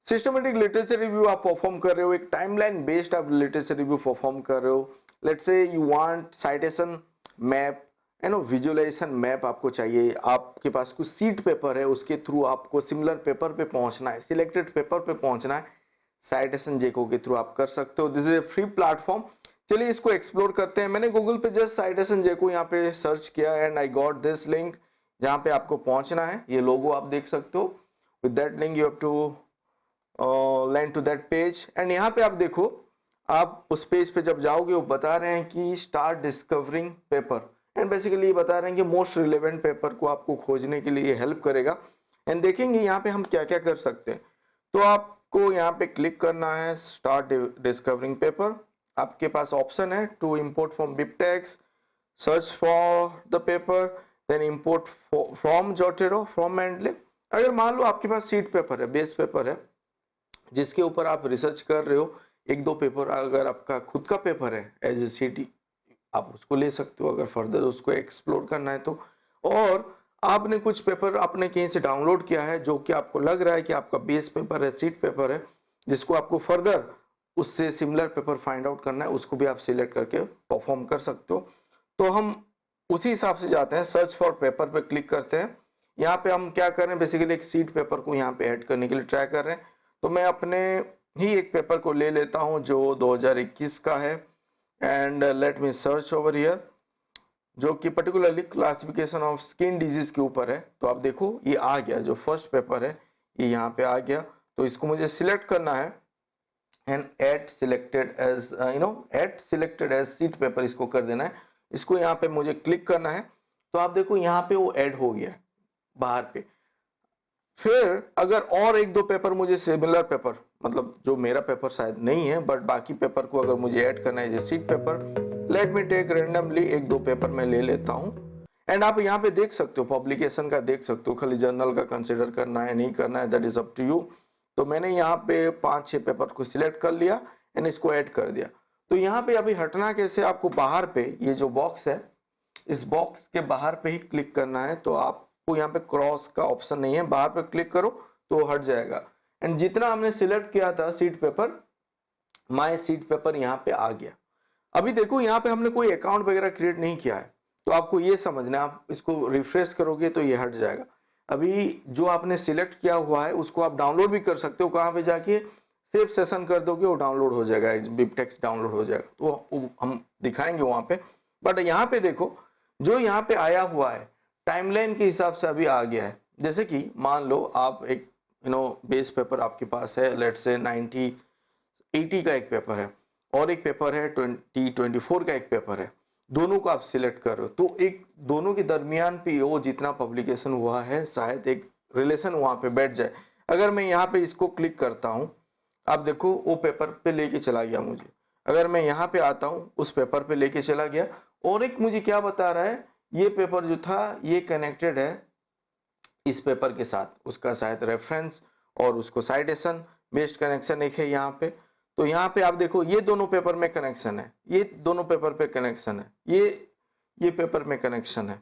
Systematic literature review आप perform कर रहे हो, एक टाइमलाइन बेस्ड आप लिटरेचर रिव्यू परफॉर्म कर रहे हो। Let's say you want citation map, visualisation map आपको चाहिए, आपके पास कुछ सीट पेपर है, उसके थ्रू आपको सिमिलर पेपर पे पहुंचना है, सिलेक्टेड पेपर पे पहुंचना है, साइटेशन जेको के थ्रू आप कर सकते हो। This is a free platform. चलिए इसको एक्सप्लोर करते हैं। मैंने गूगल पे जस्ट साइटेशन जेको यहाँ पे सर्च किया and I got this link, जहाँ पे आपको पहुंचना है। ये लोगो आप देख सकते हो। With that link you have to land to that page and यहाँ पे आप देखो, आप उस पेज पे जब जाओगे वो बता रहे हैं कि start discovering paper, and basically ये बता रहे हैं कि मोस्ट रिलेवेंट पेपर को आपको खोजने के लिए ये हेल्प करेगा। एंड देखेंगे यहाँ पे हम क्या क्या कर सकते हैं। तो आपको यहाँ पे क्लिक करना है स्टार्ट डिस्कवरिंग पेपर। आपके पास ऑप्शन है to import from BibTeX, search for the paper, then import from Zotero, from Mendeley. अगर मान लो आपके पास सीट पेपर है, बेस पेपर है, जिसके ऊपर आप रिसर्च कर रहे हो, एक दो पेपर अगर आपका खुद का पेपर है एज ए सिटी, आप उसको ले सकते हो अगर फर्दर उसको एक्सप्लोर करना है तो। और आपने कुछ पेपर आपने कहीं से डाउनलोड किया है जो कि आपको लग रहा है कि आपका बेस पेपर है, सीट पेपर है, जिसको आपको फर्दर उससे सिमिलर पेपर फाइंड आउट करना है, उसको भी आप सिलेक्ट करके परफॉर्म कर सकते हो। तो हम उसी हिसाब से जाते हैं, सर्च फॉर पेपर पे क्लिक करते हैं। यहाँ पे हम क्या कर रहे हैं, बेसिकली एक सीट पेपर को यहाँ पे ऐड करने के लिए ट्राई कर रहे हैं। तो मैं अपने ही एक पेपर को ले लेता हूँ जो 2021 का है and let me search over here, जो कि particularly classification of skin disease के ऊपर है। तो आप देखो ये आ गया, जो फर्स्ट पेपर है ये यहाँ पे आ गया। तो इसको मुझे सिलेक्ट करना है and add selected as add selected as seed paper इसको कर देना है। इसको यहाँ पे मुझे क्लिक करना है। तो आप देखो यहाँ पे वो ऐड हो गया है बाहर पे। फिर अगर और एक दो पेपर मुझे सिमिलर पेपर, मतलब जो मेरा पेपर शायद नहीं है बट बाकी पेपर को अगर मुझे ऐड करना है जैसे seed paper, let me take randomly एक दो पेपर मैं ले लेता हूँ। एंड आप यहाँ पे देख सकते हो, पब्लिकेशन का देख सकते हो, खाली जर्नल का कंसिडर करना है नहीं करना है that is up to you. तो मैंने यहाँ पे 5-6 पेपर को सिलेक्ट कर लिया एंड इसको ऐड कर दिया। तो यहाँ पे अभी हटना कैसे, आपको बाहर पे ये जो बॉक्स है, इस बॉक्स के बाहर पे ही क्लिक करना है। तो आपको यहाँ पे क्रॉस का ऑप्शन नहीं है, बाहर पे क्लिक करो तो हट जाएगा। एंड जितना हमने सिलेक्ट किया था sheet paper, my sheet paper यहाँ पे आ गया। अभी देखो यहाँ पे हमने कोई अकाउंट वगैरह क्रिएट नहीं किया है, तो आपको ये समझना है, आप इसको रिफ्रेश करोगे तो ये हट जाएगा। अभी जो आपने सिलेक्ट किया हुआ है उसको आप डाउनलोड भी कर सकते हो, कहाँ पे जाके सेव सेशन कर दोगे वो डाउनलोड हो जाएगा, बिबटेक्स डाउनलोड हो जाएगा, तो हम दिखाएंगे वहाँ पे। बट यहाँ पे देखो जो यहाँ पे आया हुआ है टाइमलाइन के हिसाब से अभी आ गया है। जैसे कि मान लो आप एक बेस पेपर आपके पास है, लेट्स से 80 का एक पेपर है और एक पेपर है 24 का एक पेपर है, दोनों को आप सिलेक्ट कर रहे हो। तो एक दोनों के दरमियान पे वो जितना पब्लिकेशन हुआ है शायद एक रिलेशन वहाँ पे बैठ जाए। अगर मैं यहाँ पे इसको क्लिक करता हूँ, आप देखो वो पेपर पे लेके चला गया मुझे। अगर मैं यहाँ पे आता हूँ उस पेपर पे लेके चला गया। और एक मुझे क्या बता रहा है, ये पेपर जो था ये कनेक्टेड है इस पेपर के साथ, उसका शायद रेफरेंस और उसको साइटेशन बेस्ड कनेक्शन एक है यहाँ पे। तो यहाँ पे आप देखो ये दोनों पेपर में कनेक्शन है, ये दोनों पेपर पे कनेक्शन है, ये पेपर में कनेक्शन है।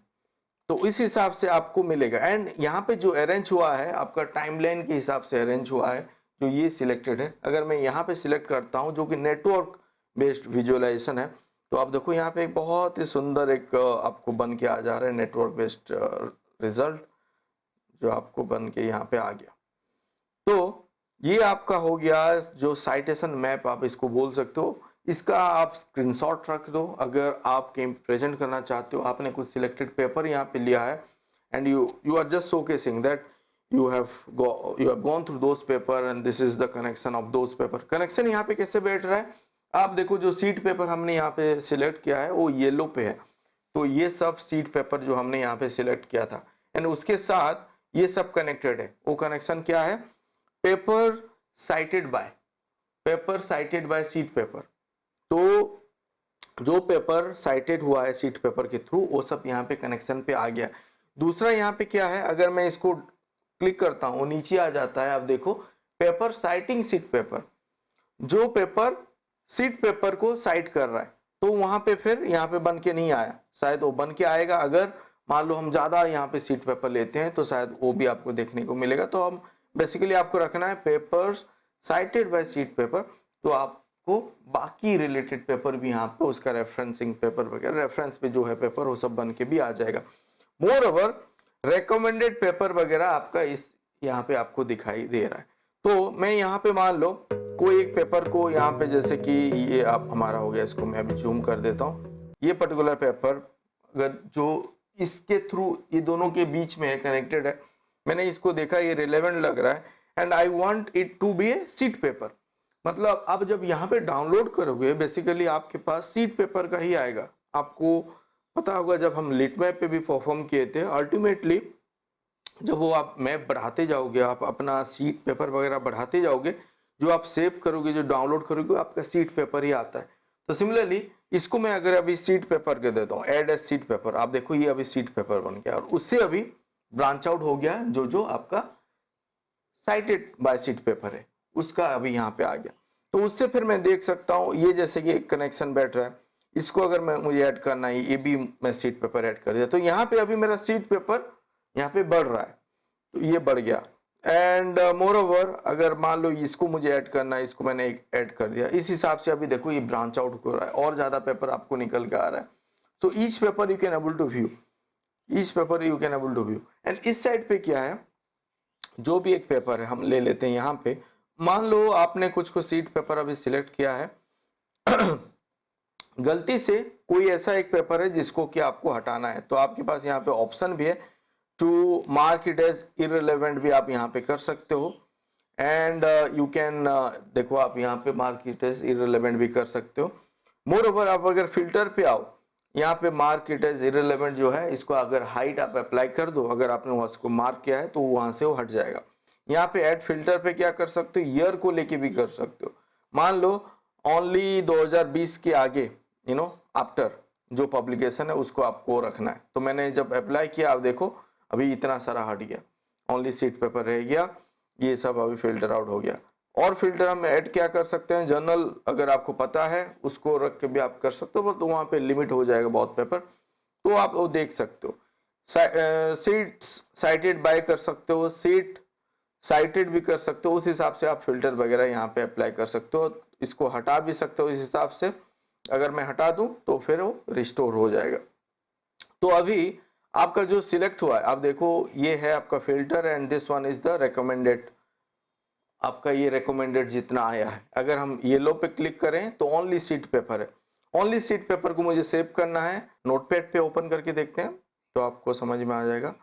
तो इस हिसाब से आपको मिलेगा। एंड यहाँ पे जो अरेंज हुआ है आपका टाइमलाइन के हिसाब से अरेंज हुआ है, जो ये सिलेक्टेड है। अगर मैं यहाँ पे सिलेक्ट करता हूँ जो कि नेटवर्क बेस्ड विजुअलाइजेशन है, तो आप देखो यहाँ पे एक बहुत ही सुंदर एक आपको बन के आ जा रहा है नेटवर्क बेस्ड रिजल्ट, जो आपको बन के यहाँ पे आ गया। तो ये आपका हो गया जो साइटेशन मैप आप इसको बोल सकते हो। इसका आप स्क्रीनशॉट रख दो अगर आप कहीं प्रेजेंट करना चाहते हो। आपने कुछ सिलेक्टेड पेपर यहाँ पे लिया है and you are just showcasing that you have gone through those paper and this is the connection of those paper। Connection यहाँ पे कैसे बैठ रहा है, आप देखो जो सीट पेपर हमने यहाँ पे सिलेक्ट किया है वो येलो पे है। तो ये सब सीट पेपर जो हमने यहाँ पे सिलेक्ट किया था एंड उसके साथ ये सब कनेक्टेड है। वो कनेक्शन क्या है, paper cited by seed paper. तो जो पेपर साइटेड हुआ है सीट पेपर के थ्रू वो सब यहाँ पे कनेक्शन पे आ गया। दूसरा यहाँ पे क्या है, अगर मैं इसको क्लिक करता हूँ नीचे आ जाता है, आप देखो पेपर साइटिंग सीट पेपर, जो पेपर सीट पेपर को साइट कर रहा है। तो वहां पे फिर यहाँ पे बन के नहीं आया, शायद वो बन के आएगा। अगर मान लो हम ज्यादा यहाँ पे सीट पेपर लेते हैं तो शायद वो भी आपको देखने को मिलेगा। तो हम बेसिकली आपको रखना है papers cited by seed paper, तो आपको बाकी रिलेटेड पेपर भी यहाँ पे उसका रेफरेंसिंग पेपर वगैरह, रेफरेंस पे जो है पेपर वो सब बन के भी आ जाएगा। मोर ओवर रेकमेंडेड पेपर वगैरह आपका इस यहाँ पे आपको दिखाई दे रहा है। तो मैं यहाँ पे मान लो कोई एक पेपर को यहाँ पे, जैसे कि ये आप हमारा हो गया, इसको मैं अभी जूम कर देता हूँ। ये पर्टिकुलर पेपर अगर जो इसके थ्रू ये दोनों के बीच में कनेक्टेड है, मैंने इसको देखा, ये रिलेवेंट लग रहा है and I want it to be a seed paper. मतलब आप जब यहाँ पे डाउनलोड करोगे बेसिकली आपके पास सीट पेपर का ही आएगा। आपको पता होगा जब हम लिटमैप पे भी परफॉर्म किए थे, अल्टीमेटली जब वो आप मैप बढ़ाते जाओगे, आप अपना सीट पेपर वगैरह बढ़ाते जाओगे, जो आप सेव करोगे, जो डाउनलोड करोगे, आपका सीट पेपर ही आता है। तो सिमिलरली इसको मैं अगर अभी सीट पेपर के देता हूँ, ऐड एज सीट पेपर, आप देखो ये अभी सीट पेपर बन गया और उससे अभी ब्रांच आउट हो गया जो जो आपका साइटेड बाय सीट पेपर है उसका अभी यहाँ पे आ गया। तो उससे फिर मैं देख सकता हूँ, ये जैसे कि एक कनेक्शन बैठ रहा है, इसको अगर मैं मुझे ऐड करना है, ये भी मैं सीट पेपर ऐड कर दिया, तो यहाँ पे अभी मेरा सीट पेपर यहाँ पे बढ़ रहा है, तो ये बढ़ गया। एंड मोर ओवर अगर मान लो इसको मुझे ऐड करना है, इसको मैंने ऐड कर दिया, इस हिसाब से अभी देखो ये ब्रांच आउट हो रहा है और ज्यादा पेपर आपको निकल के आ रहा है। So each paper you can able to view, each paper you can able to view. And इस साइड पे क्या है, जो भी एक पेपर है हम ले लेते हैं यहाँ पे, मान लो आपने कुछ को सीट पेपर अभी सिलेक्ट किया है गलती से कोई ऐसा एक पेपर है जिसको कि आपको हटाना है, तो आपके पास यहाँ पे ऑप्शन भी है to mark it as irrelevant, भी आप यहाँ पे कर सकते हो। एंड यू कैन देखो आप यहाँ पे मार्क इट एज इररिलेवेंट भी कर सकते हो। मोर ओवर आप अगर फिल्टर पे आओ, यहाँ पे मार्क इट एज इररिलेवेंट जो है, इसको अगर हाइट आप अप्लाई कर दो, अगर आपने वहां को मार्क किया है तो वहां से वो हट जाएगा। यहाँ पे ऐड फिल्टर पे क्या कर सकते हो, ईयर को लेके भी कर सकते हो। मान लो ओनली 2020 के आगे, आफ्टर जो पब्लिकेशन है उसको आपको रखना है, तो मैंने जब अप्लाई किया, आप देखो अभी इतना सारा हट गया, ओनली सीट पेपर रह गया, ये सब अभी फिल्टर आउट हो गया। और फिल्टर हम ऐड क्या कर सकते हैं, जर्नल अगर आपको पता है उसको रख के भी आप कर सकते हो, तो वहाँ पे लिमिट हो जाएगा बहुत पेपर, तो आप वो देख सकते हो। सीट्स साइटेड बाय कर सकते हो, सीट साइटेड भी कर सकते हो, उस हिसाब से आप फिल्टर वगैरह यहाँ पे अप्लाई कर सकते हो। इसको हटा भी सकते हो इस हिसाब से, अगर मैं हटा दूं तो फिर वो रिस्टोर हो जाएगा। तो अभी आपका जो सिलेक्ट हुआ है, आप देखो ये है आपका filter and this one is the recommended, आपका ये रिकमेंडेड जितना आया है। अगर हम येलो पे क्लिक करें तो ओनली सीट पेपर है, ओनली सीट पेपर को मुझे सेव करना है। नोटपैड पे ओपन करके देखते हैं तो आपको समझ में आ जाएगा।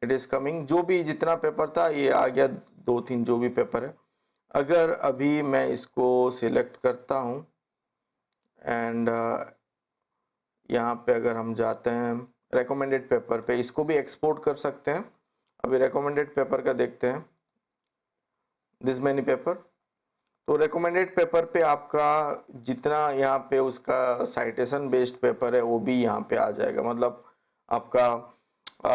इट इज कमिंग, जो भी जितना पेपर था ये आ गया, 2-3 जो भी पेपर है। अगर अभी मैं इसको सिलेक्ट करता हूँ एंड यहाँ पे अगर हम जाते हैं रेकमेंडेड पेपर पे, इसको भी एक्सपोर्ट कर सकते हैं। अभी रेकमेंडेड पेपर का देखते हैं, दिस मैनी पेपर। तो रेकमेंडेड पेपर पे आपका जितना यहाँ पे उसका साइटेशन बेस्ड पेपर है वो भी यहाँ पे आ जाएगा, मतलब आपका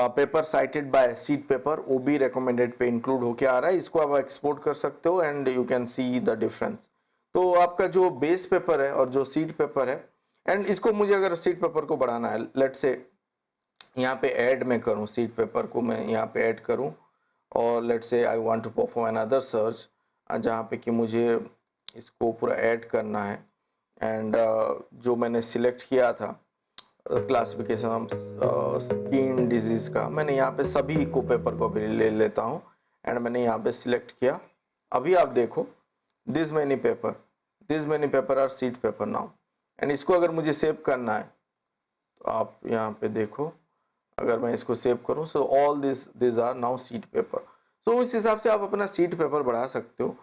paper cited by seed paper वो भी रेकमेंडेड पे इंक्लूड होके आ रहा है। इसको आप एक्सपोर्ट कर सकते हो and you can see the difference. तो आपका जो बेस पेपर है और जो सीट पेपर है, एंड इसको मुझे अगर सीट पेपर को बढ़ाना है, लेट से यहाँ पे ऐड मैं करूँ, सीट पेपर को मैं यहाँ पे ऐड करूँ और let say I want to perform another search, जहाँ पे कि मुझे इसको पूरा ऐड करना है। एंड जो मैंने सिलेक्ट किया था क्लासिफिकेशन स्किन डिजीज का, मैंने यहाँ पे सभी को पेपर को भी ले लेता हूँ एंड मैंने यहाँ पे सिलेक्ट किया। अभी आप देखो this many paper are seed paper now, and इसको अगर मुझे सेव करना है तो आप यहाँ पे देखो, अगर मैं इसको सेव करूँ, so all this are now seed paper. तो उस हिसाब से आप अपना सीट पेपर बढ़ा सकते हो।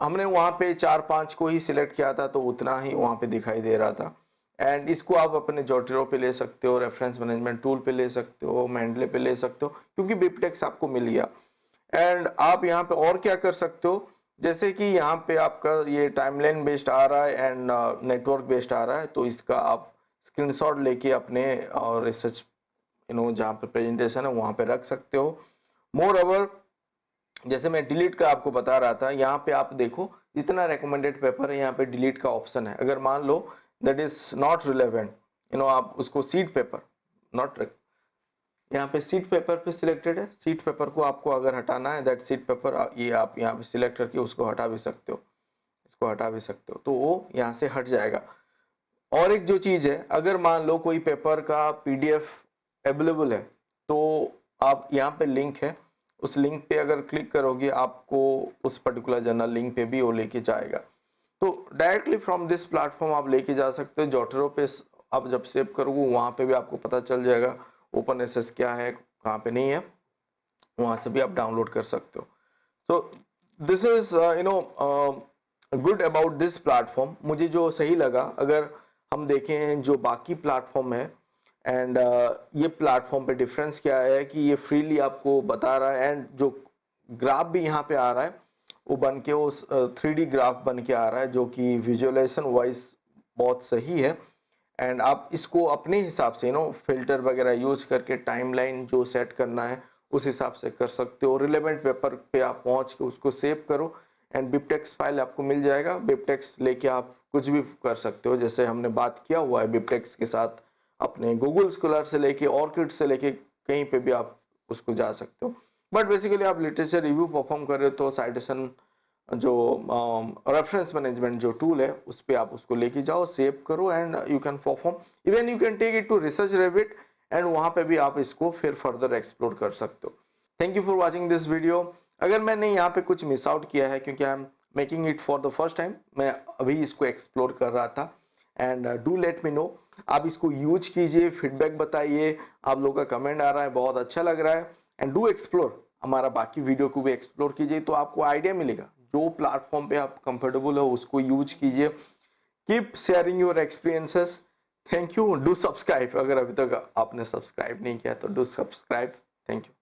हमने वहाँ पे 4-5 को ही सिलेक्ट किया था तो उतना ही वहाँ पे दिखाई दे रहा था। एंड इसको आप अपने जोटेरो पे ले सकते हो, रेफरेंस मैनेजमेंट टूल पे ले सकते हो, मेंडले पे ले सकते हो, क्योंकि बिबटेक्स आपको मिल गया। एंड आप यहाँ पे और क्या कर सकते हो, जैसे कि यहाँ पे आपका ये टाइमलाइन बेस्ड आ रहा है एंड नेटवर्क बेस्ड आ रहा है, तो इसका आप स्क्रीनशॉट लेके अपने रिसर्च जहाँ पे प्रेजेंटेशन है वहाँ पे रख सकते हो। मोर ओवर जैसे मैं डिलीट का आपको बता रहा था, यहाँ पे आप देखो जितना रेकमेंडेड पेपर है यहाँ पे डिलीट का ऑप्शन है। अगर मान लो दैट इज नॉट रिलेवेंट, आप उसको सीट पेपर नॉट यहाँ पे सीट पेपर पे सिलेक्टेड है। सीट पेपर को आपको अगर हटाना है, दैट सीट पेपर ये आप यहाँ पे सिलेक्ट करके उसको हटा भी सकते हो, इसको हटा भी सकते हो, तो वो यहाँ से हट जाएगा। और एक जो चीज़ है, अगर मान लो कोई पेपर का PDF अवेलेबल है तो आप यहाँ पे लिंक है, उस लिंक पे अगर क्लिक करोगे आपको उस पर्टिकुलर जर्नल लिंक पे भी वो लेके जाएगा। तो डायरेक्टली फ्रॉम दिस प्लेटफॉर्म आप लेके जा सकते हो। जोटरो पे आप जब सेव करोगे वहाँ पे भी आपको पता चल जाएगा OpenSS क्या है, कहाँ पे नहीं है, वहाँ से भी आप डाउनलोड कर सकते हो। तो this is good about this platform. मुझे जो सही लगा, अगर हम देखें जो बाकी प्लेटफॉर्म है एंड ये प्लेटफॉर्म पे डिफरेंस क्या है कि ये फ्रीली आपको बता रहा है, एंड जो ग्राफ भी यहाँ पे आ रहा है वो बन के वो 3D ग्राफ बन के आ रहा है, जो कि विजुअलाइजेशन वाइज बहुत सही है। एंड आप इसको अपने हिसाब से फिल्टर वगैरह यूज करके टाइमलाइन जो सेट करना है उस हिसाब से कर सकते हो। रिलेवेंट पेपर पे आप पहुंच के उसको सेव करो एंड बिबटेक्स फाइल आपको मिल जाएगा। बिबटेक्स लेके आप कुछ भी कर सकते हो, जैसे हमने बात किया हुआ है बिबटेक्स के साथ, अपने गूगल स्कॉलर से लेके ऑर्किड से लेके कहीं पे भी आप उसको जा सकते हो। बट बेसिकली आप लिटरेचर रिव्यू परफॉर्म कर रहे हो तो साइटेशन जो रेफरेंस मैनेजमेंट जो टूल है उस पर आप उसको लेके जाओ, सेव करो and you can perform. Even you can take it to research rabbit and वहाँ पे भी आप इसको फिर फर्दर एक्सप्लोर कर सकते हो। Thank you for watching this video. अगर मैंने यहाँ पे कुछ मिस आउट किया है, क्योंकि I am making it for the first time, मैं अभी इसको एक्सप्लोर कर रहा था, and do let me know. आप इसको यूज कीजिए, फीडबैक बताइए, आप लोगों का कमेंट आ रहा है, बहुत अच्छा लग रहा है, एंड डू एक्सप्लोर, हमारा बाकी वीडियो को भी एक्सप्लोर कीजिए तो आपको आइडिया मिलेगा। जो प्लेटफॉर्म पे आप कंफर्टेबल हो उसको यूज कीजिए। Keep sharing your experiences. Thank you. Do subscribe, अगर अभी तक आपने सब्सक्राइब नहीं किया तो डू सब्सक्राइब। Thank you.